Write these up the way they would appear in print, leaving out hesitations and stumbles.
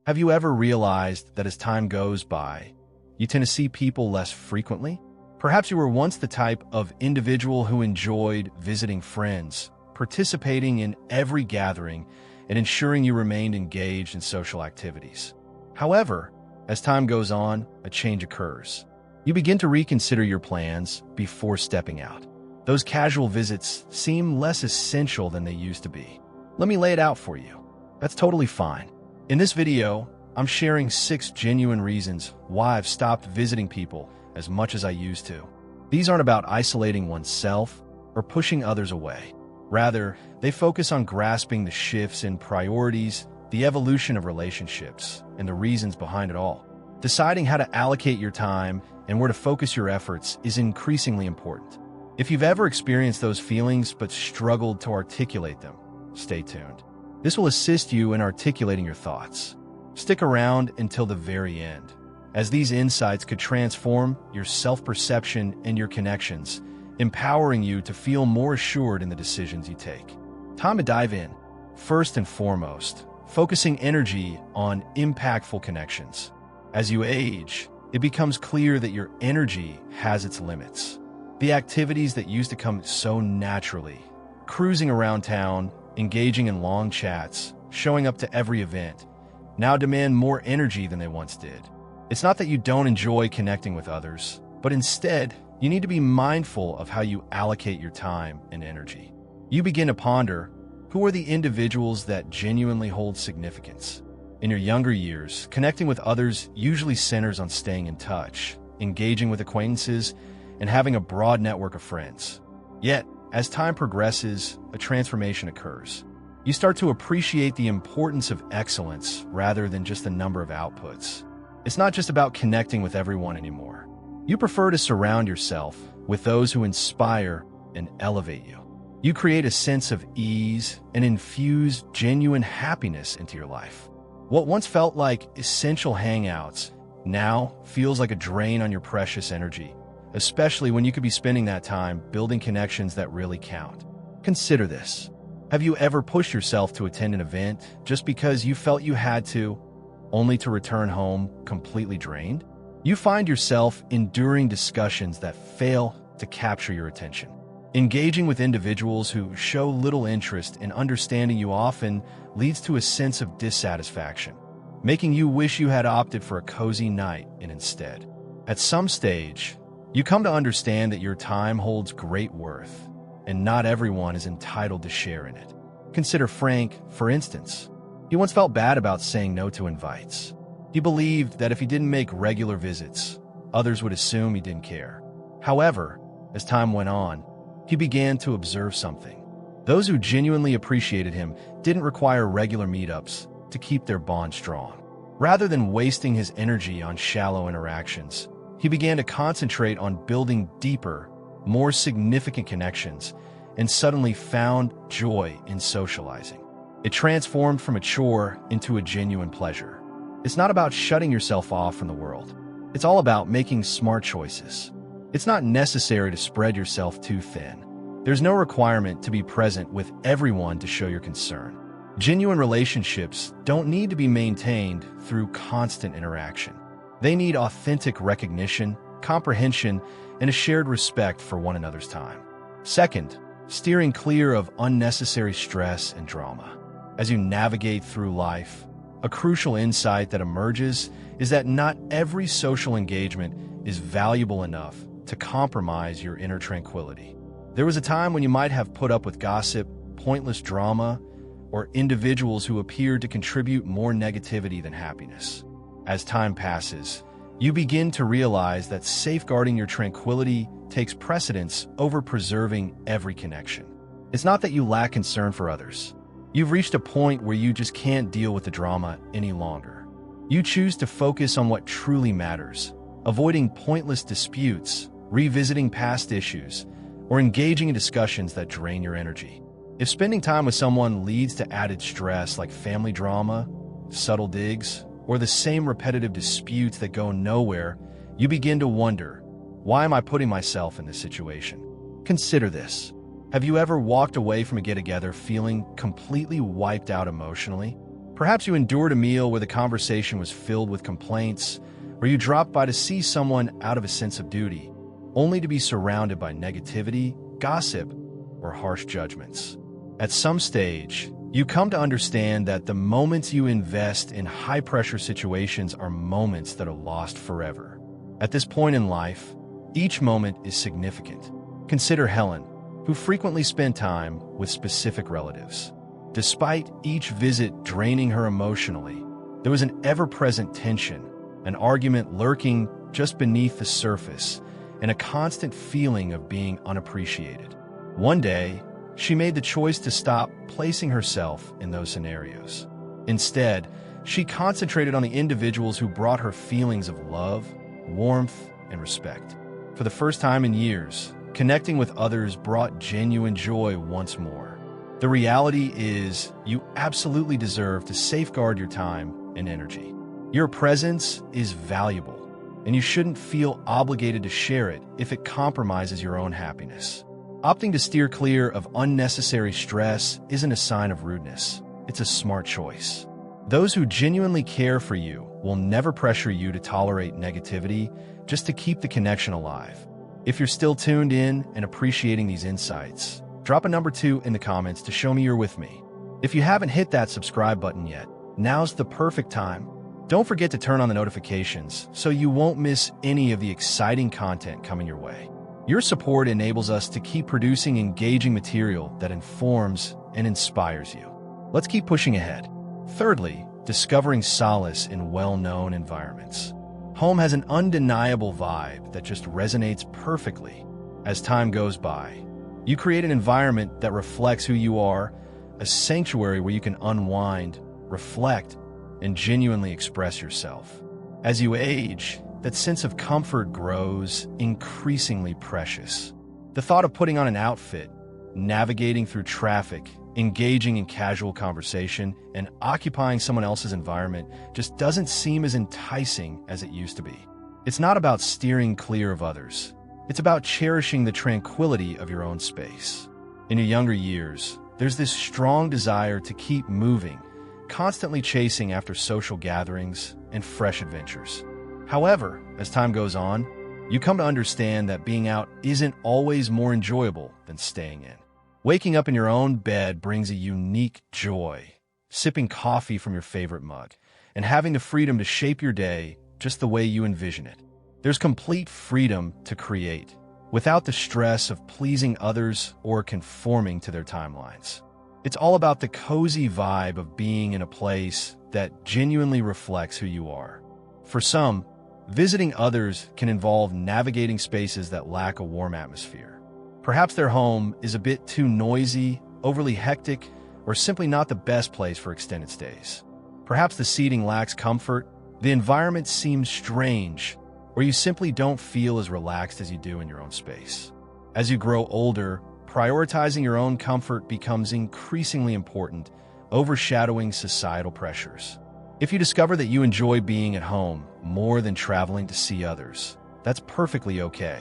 Have you ever realized that as time goes by, you tend to see people less frequently? Perhaps you were once the type of individual who enjoyed visiting friends, participating in every gathering, and ensuring you remained engaged in social activities. However, as time goes on, a change occurs. You begin to reconsider your plans before stepping out. Those casual visits seem less essential than they used to be. Let me lay it out for you. That's totally fine. In this video, I'm sharing 6 genuine reasons why I've stopped visiting people as much as I used to. These aren't about isolating oneself or pushing others away. Rather, they focus on grasping the shifts in priorities, the evolution of relationships, and the reasons behind it all. Deciding how to allocate your time and where to focus your efforts is increasingly important. If you've ever experienced those feelings but struggled to articulate them, stay tuned. This will assist you in articulating your thoughts. Stick around until the very end, as these insights could transform your self-perception and your connections, empowering you to feel more assured in the decisions you take. Time to dive in. First and foremost, focusing energy on impactful connections. As you age, it becomes clear that your energy has its limits. The activities that used to come so naturally, cruising around town, engaging in long chats, showing up to every event, now demand more energy than they once did. It's not that you don't enjoy connecting with others, but instead, you need to be mindful of how you allocate your time and energy. You begin to ponder, who are the individuals that genuinely hold significance? In your younger years, connecting with others usually centers on staying in touch, engaging with acquaintances, and having a broad network of friends. Yet, as time progresses, a transformation occurs. You start to appreciate the importance of excellence rather than just the number of outputs. It's not just about connecting with everyone anymore. You prefer to surround yourself with those who inspire and elevate you. You create a sense of ease and infuse genuine happiness into your life. What once felt like essential hangouts now feels like a drain on your precious energy, especially when you could be spending that time building connections that really count. Consider this. Have you ever pushed yourself to attend an event just because you felt you had to, only to return home completely drained? You find yourself enduring discussions that fail to capture your attention. Engaging with individuals who show little interest in understanding you often leads to a sense of dissatisfaction, making you wish you had opted for a cozy night instead. At some stage, you come to understand that your time holds great worth, and not everyone is entitled to share in it. Consider Frank, for instance. He once felt bad about saying no to invites. He believed that if he didn't make regular visits, others would assume he didn't care. However, as time went on, he began to observe something. Those who genuinely appreciated him didn't require regular meetups to keep their bond strong. Rather than wasting his energy on shallow interactions, he began to concentrate on building deeper, more significant connections, and suddenly found joy in socializing. It transformed from a chore into a genuine pleasure. It's not about shutting yourself off from the world. It's all about making smart choices. It's not necessary to spread yourself too thin. There's no requirement to be present with everyone to show your concern. Genuine relationships don't need to be maintained through constant interaction. They need authentic recognition, comprehension, and a shared respect for one another's time. Second, steering clear of unnecessary stress and drama. As you navigate through life, a crucial insight that emerges is that not every social engagement is valuable enough to compromise your inner tranquility. There was a time when you might have put up with gossip, pointless drama, or individuals who appeared to contribute more negativity than happiness. As time passes, you begin to realize that safeguarding your tranquility takes precedence over preserving every connection. It's not that you lack concern for others. You've reached a point where you just can't deal with the drama any longer. You choose to focus on what truly matters, avoiding pointless disputes, revisiting past issues, or engaging in discussions that drain your energy. If spending time with someone leads to added stress like family drama, subtle digs, or the same repetitive disputes that go nowhere, you begin to wonder, why am I putting myself in this situation? Consider this. Have you ever walked away from a get-together feeling completely wiped out emotionally? Perhaps you endured a meal where the conversation was filled with complaints, or you dropped by to see someone out of a sense of duty, only to be surrounded by negativity, gossip, or harsh judgments. At some stage, you come to understand that the moments you invest in high-pressure situations are moments that are lost forever. At this point in life, each moment is significant. Consider Helen, who frequently spent time with specific relatives. Despite each visit draining her emotionally, there was an ever-present tension, an argument lurking just beneath the surface, and a constant feeling of being unappreciated. One day, she made the choice to stop placing herself in those scenarios. Instead, she concentrated on the individuals who brought her feelings of love, warmth, and respect. For the first time in years, connecting with others brought genuine joy once more. The reality is, you absolutely deserve to safeguard your time and energy. Your presence is valuable, and you shouldn't feel obligated to share it if it compromises your own happiness. Opting to steer clear of unnecessary stress isn't a sign of rudeness. It's a smart choice. Those who genuinely care for you will never pressure you to tolerate negativity just to keep the connection alive. If you're still tuned in and appreciating these insights, drop a number 2 in the comments to show me you're with me. If you haven't hit that subscribe button yet, now's the perfect time. Don't forget to turn on the notifications so you won't miss any of the exciting content coming your way. Your support enables us to keep producing engaging material that informs and inspires you. Let's keep pushing ahead. Thirdly, discovering solace in well-known environments. Home has an undeniable vibe that just resonates perfectly. As time goes by, you create an environment that reflects who you are, a sanctuary where you can unwind, reflect, and genuinely express yourself. As you age, that sense of comfort grows increasingly precious. The thought of putting on an outfit, navigating through traffic, engaging in casual conversation, and occupying someone else's environment just doesn't seem as enticing as it used to be. It's not about steering clear of others. It's about cherishing the tranquility of your own space. In your younger years, there's this strong desire to keep moving, constantly chasing after social gatherings and fresh adventures. However, as time goes on, you come to understand that being out isn't always more enjoyable than staying in. Waking up in your own bed brings a unique joy. Sipping coffee from your favorite mug, and having the freedom to shape your day just the way you envision it. There's complete freedom to create, without the stress of pleasing others or conforming to their timelines. It's all about the cozy vibe of being in a place that genuinely reflects who you are. For some, visiting others can involve navigating spaces that lack a warm atmosphere. Perhaps their home is a bit too noisy, overly hectic, or simply not the best place for extended stays. Perhaps the seating lacks comfort, the environment seems strange, or you simply don't feel as relaxed as you do in your own space. As you grow older, prioritizing your own comfort becomes increasingly important, overshadowing societal pressures. If you discover that you enjoy being at home more than traveling to see others, that's perfectly okay.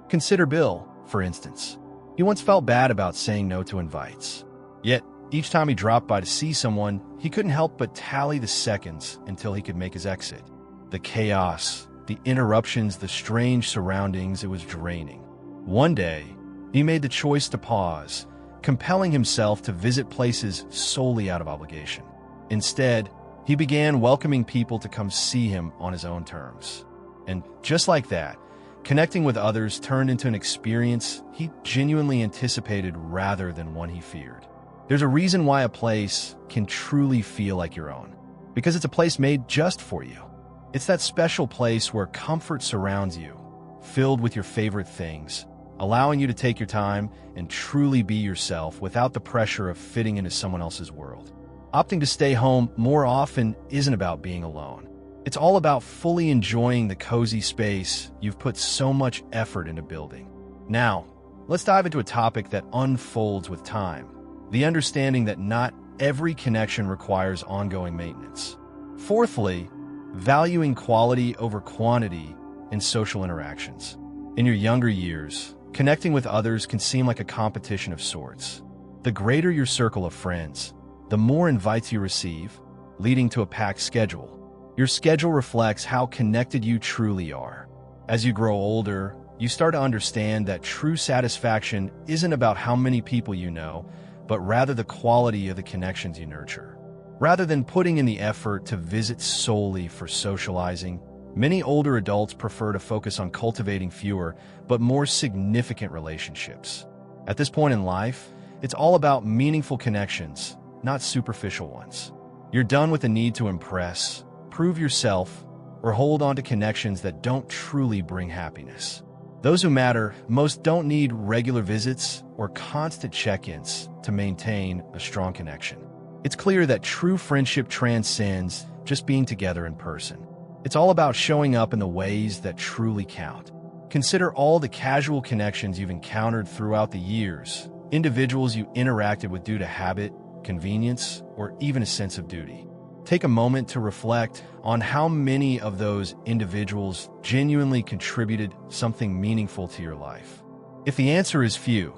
Consider Bill, for instance. He once felt bad about saying no to invites. Yet, each time he dropped by to see someone, he couldn't help but tally the seconds until he could make his exit. The chaos, the interruptions, the strange surroundings, it was draining. One day, he made the choice to pause, compelling himself to visit places solely out of obligation. Instead, he began welcoming people to come see him on his own terms. And just like that, connecting with others turned into an experience he genuinely anticipated rather than one he feared. There's a reason why a place can truly feel like your own, because it's a place made just for you. It's that special place where comfort surrounds you, filled with your favorite things, allowing you to take your time and truly be yourself without the pressure of fitting into someone else's world. Opting to stay home more often isn't about being alone. It's all about fully enjoying the cozy space you've put so much effort into building. Now, let's dive into a topic that unfolds with time: the understanding that not every connection requires ongoing maintenance. Fourthly, valuing quality over quantity in social interactions. In your younger years, connecting with others can seem like a competition of sorts. The greater your circle of friends, the more invites you receive, leading to a packed schedule. Your schedule reflects how connected you truly are. As you grow older, you start to understand that true satisfaction isn't about how many people you know, but rather the quality of the connections you nurture. Rather than putting in the effort to visit solely for socializing, many older adults prefer to focus on cultivating fewer but more significant relationships. At this point in life, it's all about meaningful connections, not superficial ones. You're done with the need to impress, prove yourself, or hold on to connections that don't truly bring happiness. Those who matter most don't need regular visits or constant check-ins to maintain a strong connection. It's clear that true friendship transcends just being together in person. It's all about showing up in the ways that truly count. Consider all the casual connections you've encountered throughout the years, individuals you interacted with due to habit, convenience, or even a sense of duty. Take a moment to reflect on how many of those individuals genuinely contributed something meaningful to your life. If the answer is few,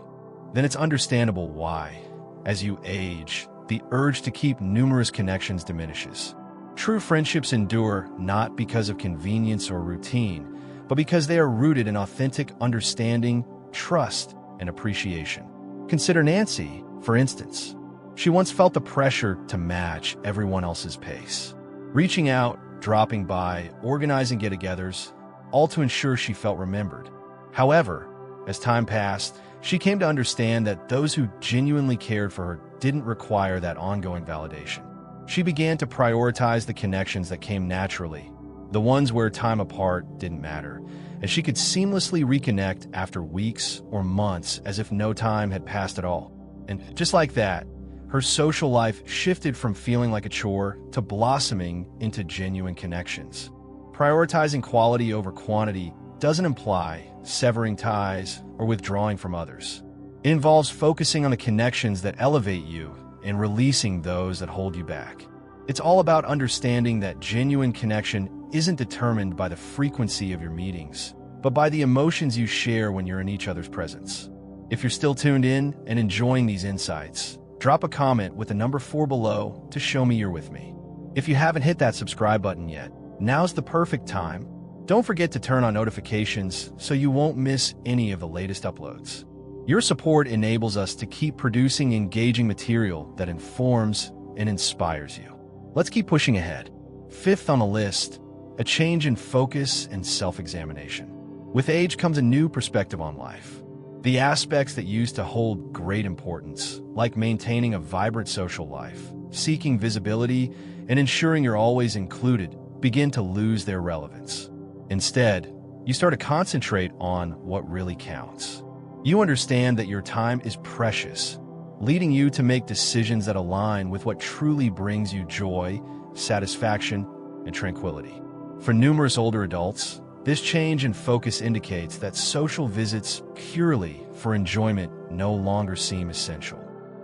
then it's understandable why. As you age, the urge to keep numerous connections diminishes. True friendships endure not because of convenience or routine, but because they are rooted in authentic understanding, trust, and appreciation. Consider Nancy, for instance. She once felt the pressure to match everyone else's pace. Reaching out, dropping by, organizing get-togethers, all to ensure she felt remembered. However, as time passed, she came to understand that those who genuinely cared for her didn't require that ongoing validation. She began to prioritize the connections that came naturally, the ones where time apart didn't matter, and she could seamlessly reconnect after weeks or months as if no time had passed at all. And just like that, her social life shifted from feeling like a chore to blossoming into genuine connections. Prioritizing quality over quantity doesn't imply severing ties or withdrawing from others. It involves focusing on the connections that elevate you and releasing those that hold you back. It's all about understanding that genuine connection isn't determined by the frequency of your meetings, but by the emotions you share when you're in each other's presence. If you're still tuned in and enjoying these insights, drop a comment with the number 4 below to show me you're with me. If you haven't hit that subscribe button yet, now's the perfect time. Don't forget to turn on notifications so you won't miss any of the latest uploads. Your support enables us to keep producing engaging material that informs and inspires you. Let's keep pushing ahead. 5th on the list, a change in focus and self-examination. With age comes a new perspective on life. The aspects that used to hold great importance, like maintaining a vibrant social life, seeking visibility, and ensuring you're always included, begin to lose their relevance. Instead, you start to concentrate on what really counts. You understand that your time is precious, leading you to make decisions that align with what truly brings you joy, satisfaction, and tranquility. For numerous older adults, this change in focus indicates that social visits purely for enjoyment no longer seem essential.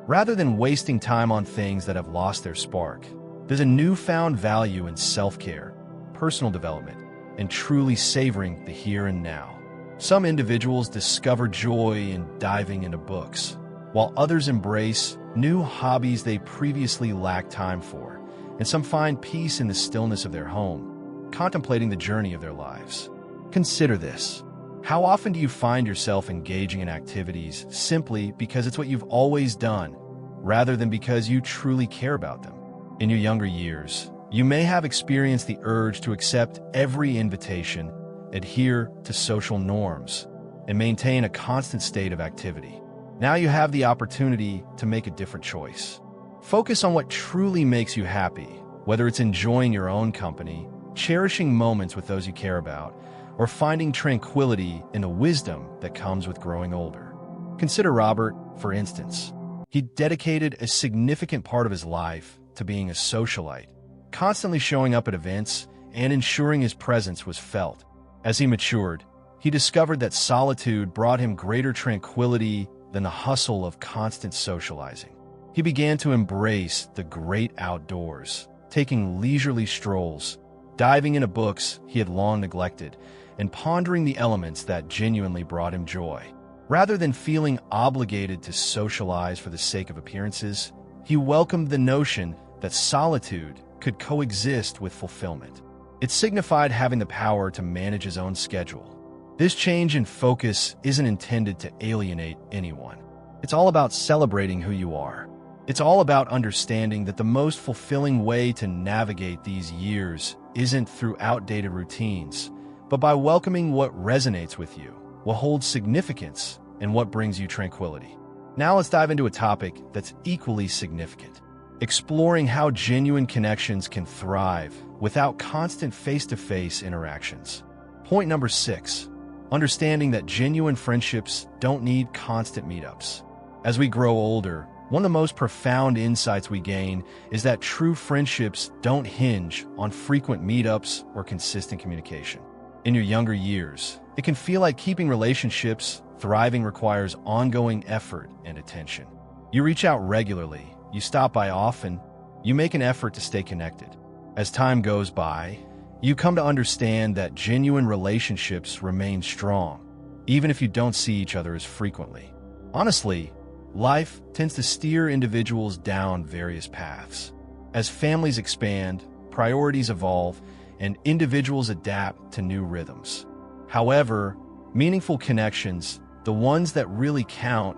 Rather than wasting time on things that have lost their spark, there's a newfound value in self-care, personal development, and truly savoring the here and now. Some individuals discover joy in diving into books, while others embrace new hobbies they previously lacked time for, and some find peace in the stillness of their home, contemplating the journey of their lives. Consider this. How often do you find yourself engaging in activities simply because it's what you've always done, rather than because you truly care about them? In your younger years, you may have experienced the urge to accept every invitation, adhere to social norms, and maintain a constant state of activity. Now you have the opportunity to make a different choice. Focus on what truly makes you happy, whether it's enjoying your own company, cherishing moments with those you care about, or finding tranquility in the wisdom that comes with growing older. Consider Robert, for instance. He dedicated a significant part of his life to being a socialite, constantly showing up at events and ensuring his presence was felt. As he matured, he discovered that solitude brought him greater tranquility than the hustle of constant socializing. He began to embrace the great outdoors, taking leisurely strolls, diving into books he had long neglected, and pondering the elements that genuinely brought him joy. Rather than feeling obligated to socialize for the sake of appearances, he welcomed the notion that solitude could coexist with fulfillment. It signified having the power to manage his own schedule. This change in focus isn't intended to alienate anyone. It's all about celebrating who you are. It's all about understanding that the most fulfilling way to navigate these years isn't through outdated routines, but by welcoming what resonates with you, what holds significance, and what brings you tranquility. Now let's dive into a topic that's equally significant: exploring how genuine connections can thrive without constant face-to-face interactions. Point number 6, understanding that genuine friendships don't need constant meetups. As we grow older, one of the most profound insights we gain is that true friendships don't hinge on frequent meetups or consistent communication. In your younger years, it can feel like keeping relationships thriving requires ongoing effort and attention. You reach out regularly, you stop by often, you make an effort to stay connected. As time goes by, you come to understand that genuine relationships remain strong, even if you don't see each other as frequently. Honestly, life tends to steer individuals down various paths. As families expand, priorities evolve, and individuals adapt to new rhythms. However, meaningful connections, the ones that really count,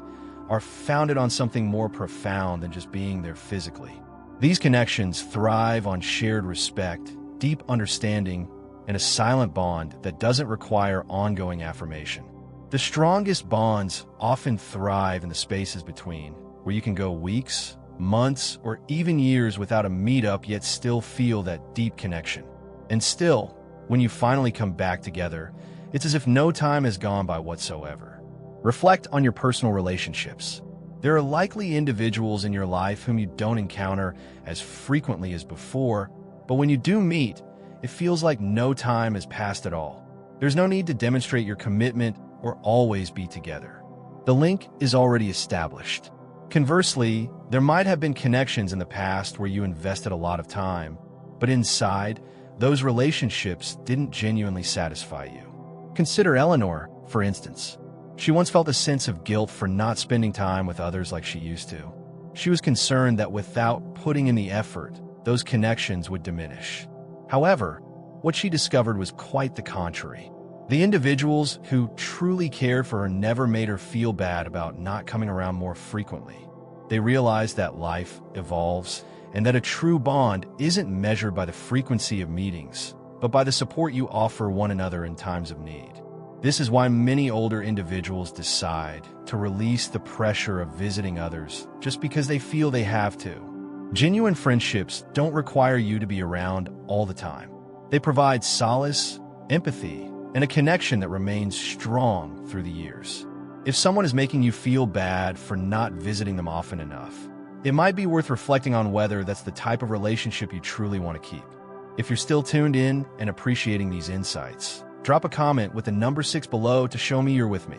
are founded on something more profound than just being there physically. These connections thrive on shared respect, deep understanding, and a silent bond that doesn't require ongoing affirmation. The strongest bonds often thrive in the spaces between, where you can go weeks, months, or even years without a meetup yet still feel that deep connection. And still, when you finally come back together, it's as if no time has gone by whatsoever. Reflect on your personal relationships. There are likely individuals in your life whom you don't encounter as frequently as before, but when you do meet, it feels like no time has passed at all. There's no need to demonstrate your commitment or always be together. The link is already established. Conversely, there might have been connections in the past where you invested a lot of time, but inside, those relationships didn't genuinely satisfy you. Consider Eleanor, for instance. She once felt a sense of guilt for not spending time with others like she used to. She was concerned that without putting in the effort, those connections would diminish. However, what she discovered was quite the contrary. The individuals who truly cared for her never made her feel bad about not coming around more frequently. They realized that life evolves and that a true bond isn't measured by the frequency of meetings, but by the support you offer one another in times of need. This is why many older individuals decide to release the pressure of visiting others just because they feel they have to. Genuine friendships don't require you to be around all the time. They provide solace, empathy, and a connection that remains strong through the years. If someone is making you feel bad for not visiting them often enough, it might be worth reflecting on whether that's the type of relationship you truly want to keep. If you're still tuned in and appreciating these insights, drop a comment with the number 6 below to show me you're with me.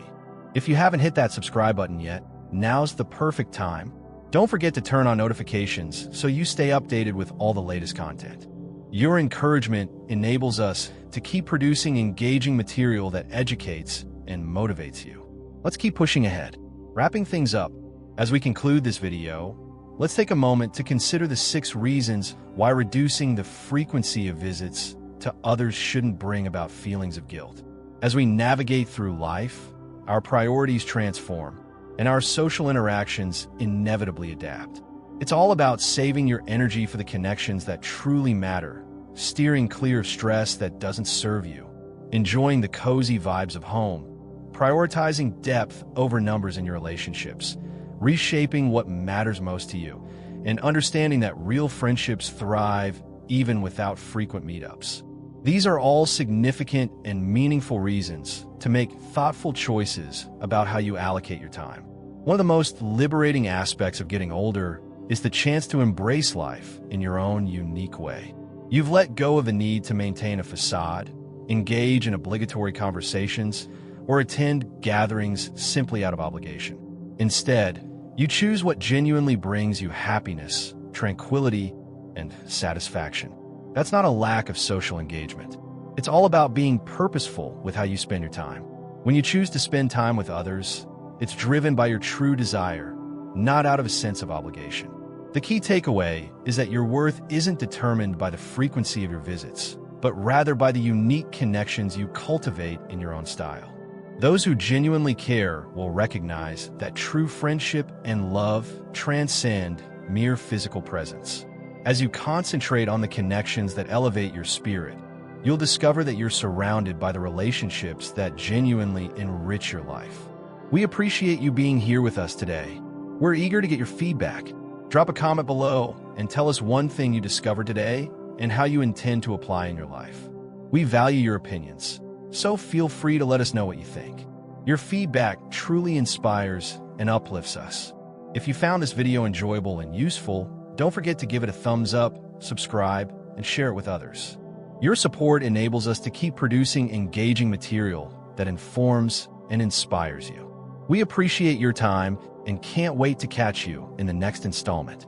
If you haven't hit that subscribe button yet, now's the perfect time. Don't forget to turn on notifications so you stay updated with all the latest content. Your encouragement enables us to keep producing engaging material that educates and motivates you. Let's keep pushing ahead. Wrapping things up, as we conclude this video, let's take a moment to consider the 6 reasons why reducing the frequency of visits to others shouldn't bring about feelings of guilt. As we navigate through life, our priorities transform, and our social interactions inevitably adapt. It's all about saving your energy for the connections that truly matter, steering clear of stress that doesn't serve you, enjoying the cozy vibes of home, prioritizing depth over numbers in your relationships, reshaping what matters most to you, and understanding that real friendships thrive even without frequent meetups. These are all significant and meaningful reasons to make thoughtful choices about how you allocate your time. One of the most liberating aspects of getting older is the chance to embrace life in your own unique way. You've let go of the need to maintain a facade, engage in obligatory conversations, or attend gatherings simply out of obligation. Instead, you choose what genuinely brings you happiness, tranquility, and satisfaction. That's not a lack of social engagement. It's all about being purposeful with how you spend your time. When you choose to spend time with others, it's driven by your true desire, not out of a sense of obligation. The key takeaway is that your worth isn't determined by the frequency of your visits, but rather by the unique connections you cultivate in your own style. Those who genuinely care will recognize that true friendship and love transcend mere physical presence. As you concentrate on the connections that elevate your spirit, you'll discover that you're surrounded by the relationships that genuinely enrich your life. We appreciate you being here with us today. We're eager to get your feedback. Drop a comment below and tell us one thing you discovered today and how you intend to apply in your life. We value your opinions, so feel free to let us know what you think. Your feedback truly inspires and uplifts us. If you found this video enjoyable and useful, don't forget to give it a thumbs up, subscribe, and share it with others. Your support enables us to keep producing engaging material that informs and inspires you. We appreciate your time and can't wait to catch you in the next installment.